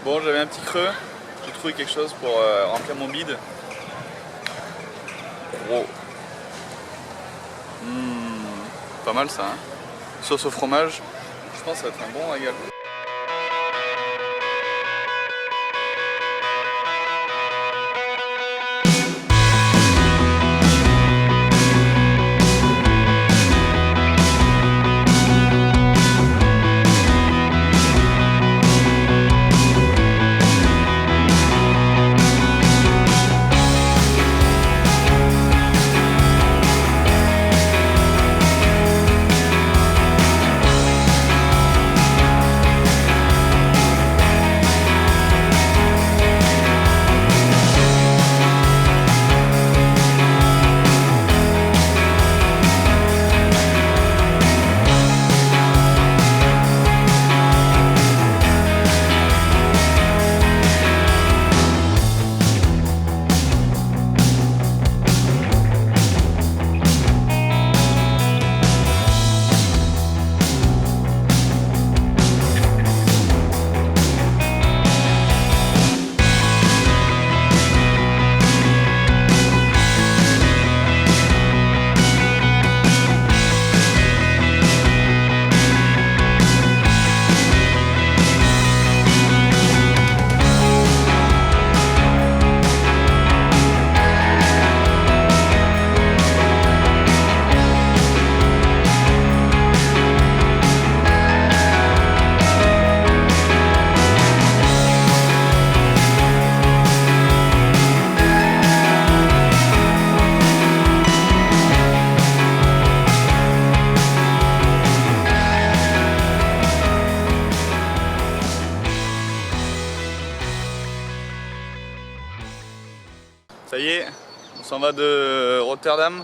Bon, j'avais un petit creux, j'ai trouvé quelque chose pour remplir mon bide. Gros. Pas mal ça, hein. Sauce au fromage, je pense que ça va être un bon régal. Ça y est, on s'en va de Rotterdam.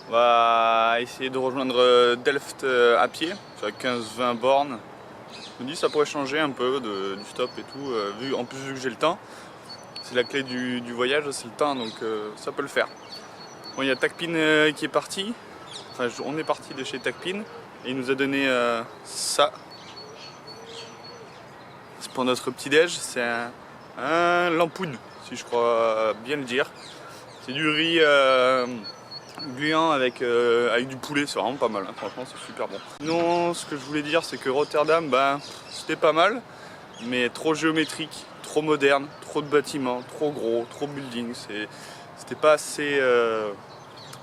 On va essayer de rejoindre Delft à pied, c'est à 15-20 bornes. Je me dis que ça pourrait changer un peu du stop et tout, en plus vu que j'ai le temps. C'est la clé du voyage, c'est le temps, donc ça peut le faire. Bon, il y a Takpin qui est parti, enfin on est parti de chez Takpin et il nous a donné ça. C'est pour notre petit déj, c'est un lampoun, si je crois bien le dire. C'est du riz gluant avec du poulet, c'est vraiment pas mal, hein. Franchement c'est super bon. Non, ce que je voulais dire c'est que Rotterdam, c'était pas mal, mais trop géométrique, trop moderne, trop de bâtiments, trop gros, trop building, c'était pas assez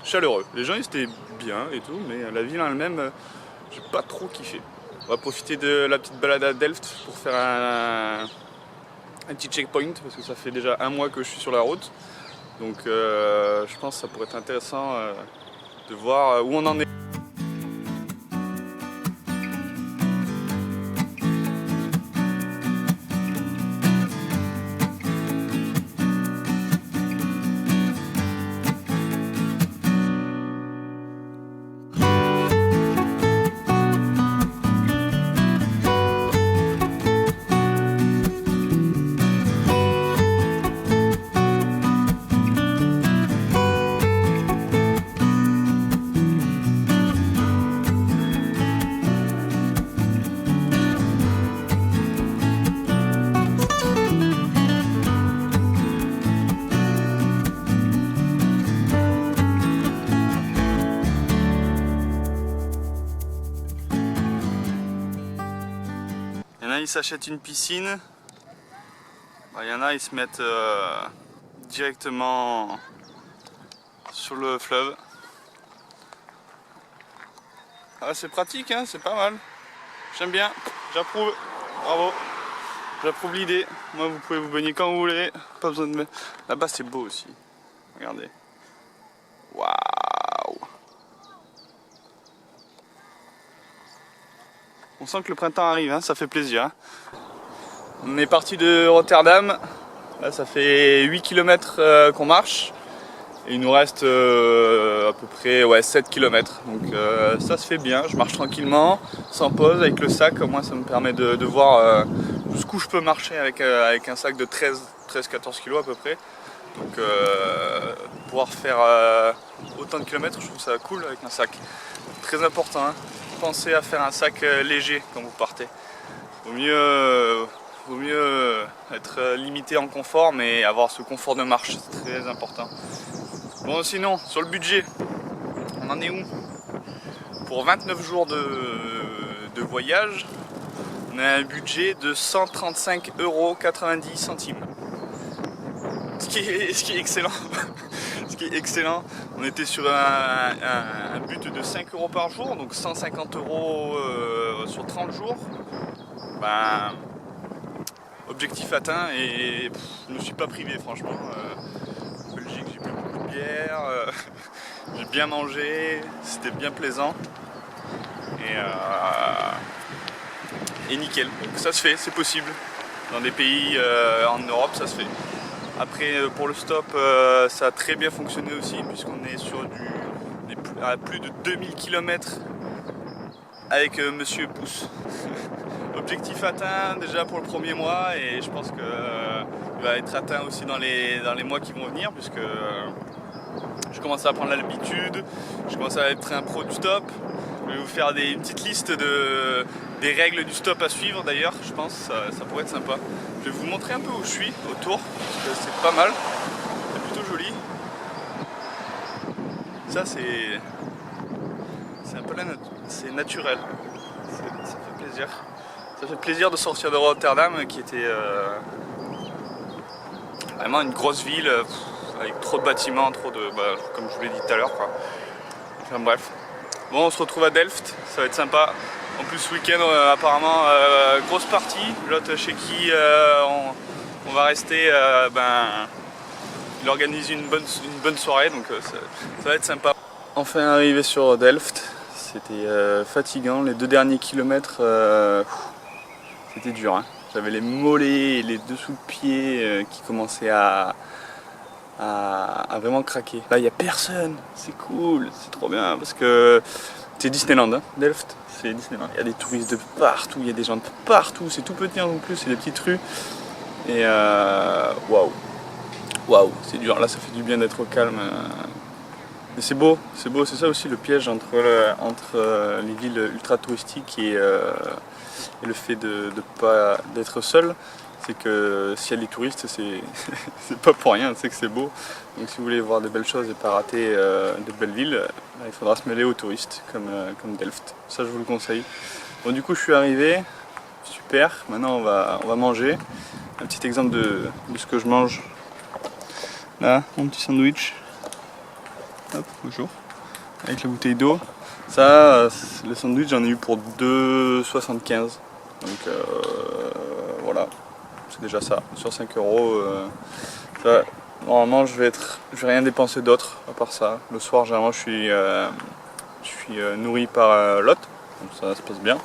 chaleureux. Les gens ils étaient bien et tout, mais la ville en elle-même, j'ai pas trop kiffé. On va profiter de la petite balade à Delft pour faire un petit checkpoint parce que ça fait déjà un mois que je suis sur la route. Donc je pense que ça pourrait être intéressant de voir où on en est. Il y en a, ils s'achètent une piscine. Il y en a, ils se mettent directement sur le fleuve. Ah, c'est pratique, hein, c'est pas mal. J'aime bien, j'approuve. Bravo. J'approuve l'idée. Moi, vous pouvez vous baigner quand vous voulez. Pas besoin de... Là-bas, c'est beau aussi. Regardez. Waouh. On sent que le printemps arrive, hein, ça fait plaisir. Hein. On est parti de Rotterdam. Là, ça fait 8 km qu'on marche. Et il nous reste à peu près 7 km. Donc ça se fait bien. Je marche tranquillement, sans pause, avec le sac. Au moins, ça me permet de voir jusqu'où je peux marcher avec un sac de 13-14 kg à peu près. Donc pouvoir faire autant de kilomètres, je trouve ça cool avec un sac. Très important, hein. Pensez à faire un sac léger quand vous partez. Vaut mieux être limité en confort, mais avoir ce confort de marche, c'est très important. Bon, sinon, sur le budget, on en est où? Pour 29 jours de voyage, on a un budget de 135,90 €. Ce qui est excellent. Ce qui est excellent. On était sur un but de 5 € par jour, donc 150 € sur 30 jours. Ben, objectif atteint et je ne me suis pas privé franchement. En Belgique, j'ai bu beaucoup de bière, j'ai bien mangé, c'était bien plaisant. Et nickel, donc ça se fait, c'est possible. Dans des pays en Europe, ça se fait. Après, pour le stop, ça a très bien fonctionné aussi, puisqu'on est à plus de 2000 km avec Monsieur Pouce. Objectif atteint déjà pour le premier mois, et je pense qu'il va être atteint aussi dans les mois qui vont venir, puisque je commence à prendre l'habitude, je commence à être un pro du stop. Je vais vous faire une petite liste des règles du stop à suivre d'ailleurs, je pense, ça pourrait être sympa. Je vais vous montrer un peu où je suis autour, parce que c'est pas mal, c'est plutôt joli. Ça c'est un peu c'est naturel, ça fait plaisir. Ça fait plaisir de sortir de Rotterdam qui était vraiment une grosse ville avec trop de bâtiments, comme je vous l'ai dit tout à l'heure. Enfin bref. Bon, on se retrouve à Delft, ça va être sympa. En plus, ce week-end, apparemment, grosse partie. L'autre chez qui on va rester, il organise une bonne soirée, donc ça va être sympa. Enfin arrivé sur Delft, c'était fatigant. Les 2 derniers kilomètres, c'était dur. Hein. J'avais les mollets et les dessous de pied qui commençaient à vraiment craquer. Là, il n'y a personne, c'est cool, c'est trop bien, parce que c'est Disneyland, hein, Delft, c'est Disneyland. Il y a des touristes de partout, il y a des gens de partout, c'est tout petit en plus, c'est des petites rues. Et waouh, c'est dur, là ça fait du bien d'être au calme. Mais c'est beau, c'est ça aussi le piège entre les villes ultra touristiques et le fait d'être seul. C'est que s'il y a des touristes, c'est pas pour rien, c'est que c'est beau. Donc si vous voulez voir de belles choses et pas rater de belles villes, il faudra se mêler aux touristes comme Delft. Ça je vous le conseille. Bon, du coup je suis arrivé, super, maintenant on va manger. Un petit exemple de ce que je mange. Là, mon petit sandwich. Hop, bonjour. Avec la bouteille d'eau. Ça, le sandwich j'en ai eu pour 2,75 €. Donc voilà. C'est déjà ça, sur 5 €. Ça, normalement, je vais rien dépenser d'autre à part ça. Le soir, généralement, je suis nourri par Lot, donc ça se passe bien.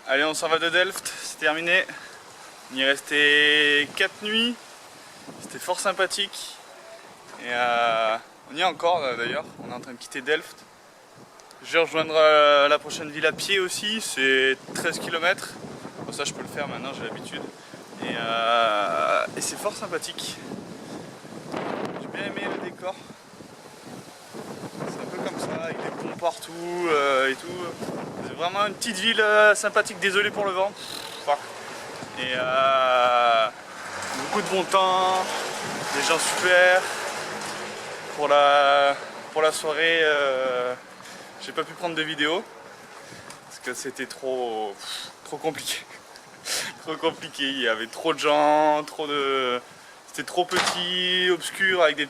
Allez, on s'en va de Delft, c'est terminé. On y est resté 4 nuits, c'était fort sympathique. Et on y est encore d'ailleurs, on est en train de quitter Delft. Je vais rejoindre la prochaine ville à pied aussi, c'est 13 km. Bon, ça je peux le faire maintenant, j'ai l'habitude. Et c'est fort sympathique. J'ai bien aimé le décor. C'est un peu comme ça, avec des ponts partout et tout. C'est vraiment une petite ville sympathique, désolé pour le vent. Fuck. Et beaucoup de bon temps, des gens super. Pour la soirée, j'ai pas pu prendre de vidéo parce que c'était trop compliqué. Trop compliqué, il y avait trop de gens, c'était trop petit, obscur, avec des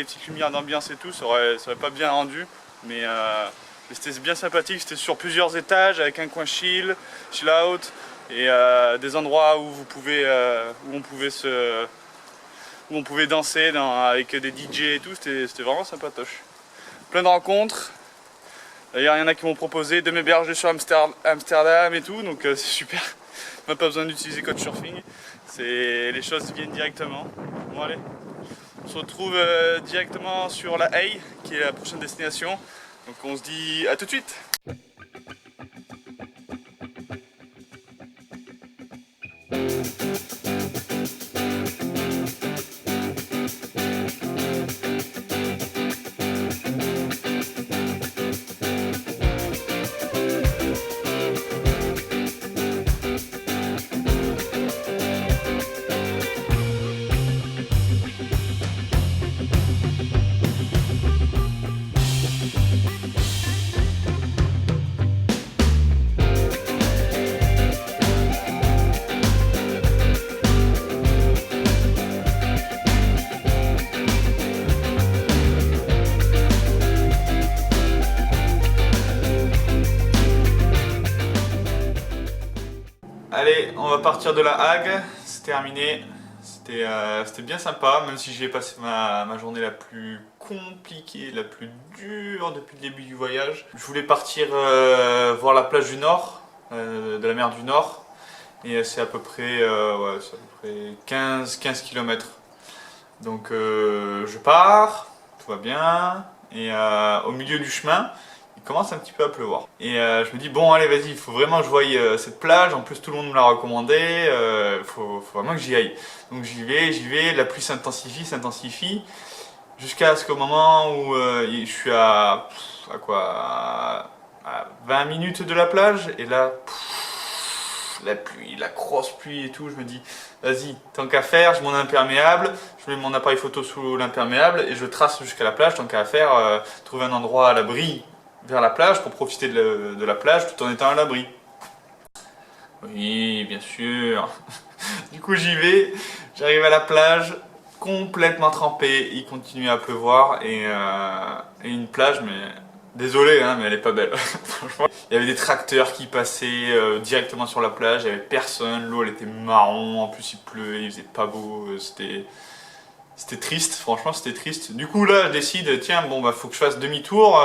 petites lumières d'ambiance et tout, ça aurait pas bien rendu. Mais c'était bien sympathique, c'était sur plusieurs étages avec un coin chill out et des endroits où on pouvait danser avec des DJ et tout, c'était vraiment sympatoche. Plein de rencontres. D'ailleurs, il y en a qui m'ont proposé de m'héberger sur Amsterdam et tout, donc c'est super. Même pas besoin d'utiliser Couchsurfing. Les choses viennent directement. Bon allez, on se retrouve directement sur La Haye, qui est la prochaine destination. Donc on se dit à tout de suite. Allez, on va partir de La Hague, c'est terminé. C'était bien sympa, même si j'ai passé ma journée la plus compliquée, la plus dure depuis le début du voyage. Je voulais partir voir la plage du Nord, de la mer du Nord, et c'est à peu près, 15 km. Donc je pars, tout va bien, et au milieu du chemin, il commence un petit peu à pleuvoir. Et je me dis, bon allez vas-y, il faut vraiment que je voie cette plage, en plus tout le monde me l'a recommandé, faut vraiment que j'y aille. Donc j'y vais, la pluie s'intensifie, jusqu'à ce qu'au moment où je suis à 20 minutes de la plage, et là, la pluie, la grosse pluie et tout, je me dis, vas-y, tant qu'à faire, j'ai mon imperméable, je mets mon appareil photo sous l'imperméable et je trace jusqu'à la plage, tant qu'à faire, trouver un endroit à l'abri vers la plage pour profiter de la plage tout en étant à l'abri. Oui, bien sûr. Du coup j'y vais, j'arrive à la plage complètement trempé, il continue à pleuvoir et une plage, mais désolé hein, mais elle est pas belle. Franchement, il y avait des tracteurs qui passaient directement sur la plage, il n'y avait personne, l'eau elle était marron, en plus il pleuvait, il faisait pas beau, c'était triste, franchement c'était triste. Du coup là je décide, tiens bon bah faut que je fasse demi-tour,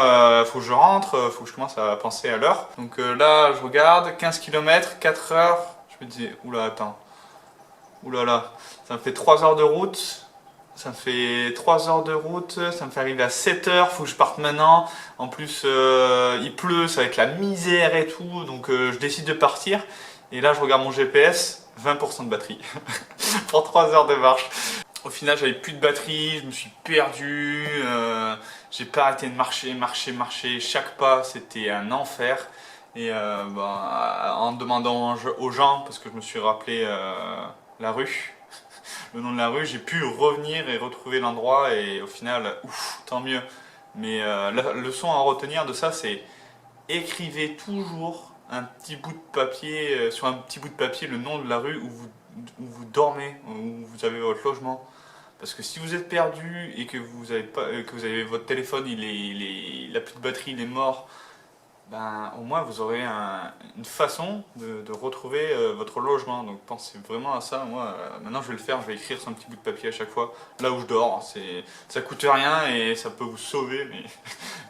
faut que je rentre, faut que je commence à penser à l'heure. Donc là je regarde, 15 km, 4 heures, je me disais, oula attends, oulala, ça me fait 3 heures de route. Ça me fait 3 heures de route, ça me fait arriver à 7 heures, faut que je parte maintenant. En plus il pleut, ça va être la misère et tout, donc je décide de partir. Et là je regarde mon GPS, 20% de batterie pour 3 heures de marche. Au final j'avais plus de batterie, je me suis perdu, j'ai pas arrêté de marcher, chaque pas c'était un enfer. Et en demandant aux gens, parce que je me suis rappelé la rue, le nom de la rue, j'ai pu revenir et retrouver l'endroit et au final, ouf, tant mieux. Mais la leçon à retenir de ça, c'est écrivez toujours un petit bout de papier, sur un petit bout de papier le nom de la rue où vous dormez, où vous avez votre logement. Parce que si vous êtes perdu et que vous avez votre téléphone, il a plus de batterie, il est mort, ben, au moins vous aurez une façon de retrouver votre logement. Donc pensez vraiment à ça. Moi maintenant je vais le faire, je vais écrire sur un petit bout de papier à chaque fois là où je dors. Ça coûte rien et ça peut vous sauver, mais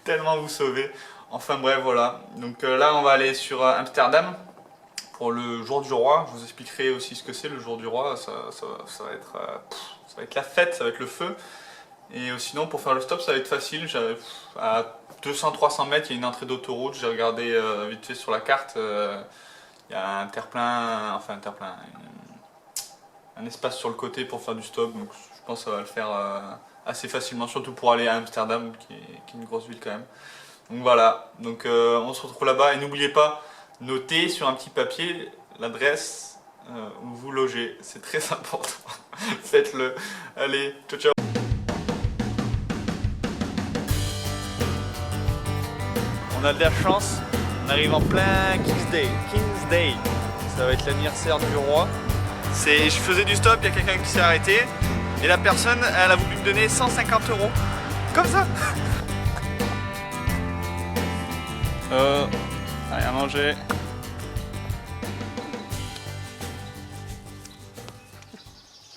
tellement vous sauver. Enfin bref voilà, donc là on va aller sur Amsterdam pour le jour du roi. Je vous expliquerai aussi ce que c'est le jour du roi, ça va être la fête, ça va être le feu. Et sinon pour faire le stop ça va être facile, à 200-300 mètres il y a une entrée d'autoroute, j'ai regardé vite fait sur la carte, Il y a un terre-plein, un espace sur le côté pour faire du stop, donc je pense que ça va le faire assez facilement, surtout pour aller à Amsterdam, qui est une grosse ville quand même. Donc voilà, donc on se retrouve là-bas, et n'oubliez pas, notez sur un petit papier l'adresse où vous logez, c'est très important. Faites-le. Allez, ciao ciao. On a de la chance, on arrive en plein King's Day. Ça va être l'anniversaire du roi. Je faisais du stop, il y a quelqu'un qui s'est arrêté et la personne, elle a voulu me donner 150 €. Comme ça. Rien à manger.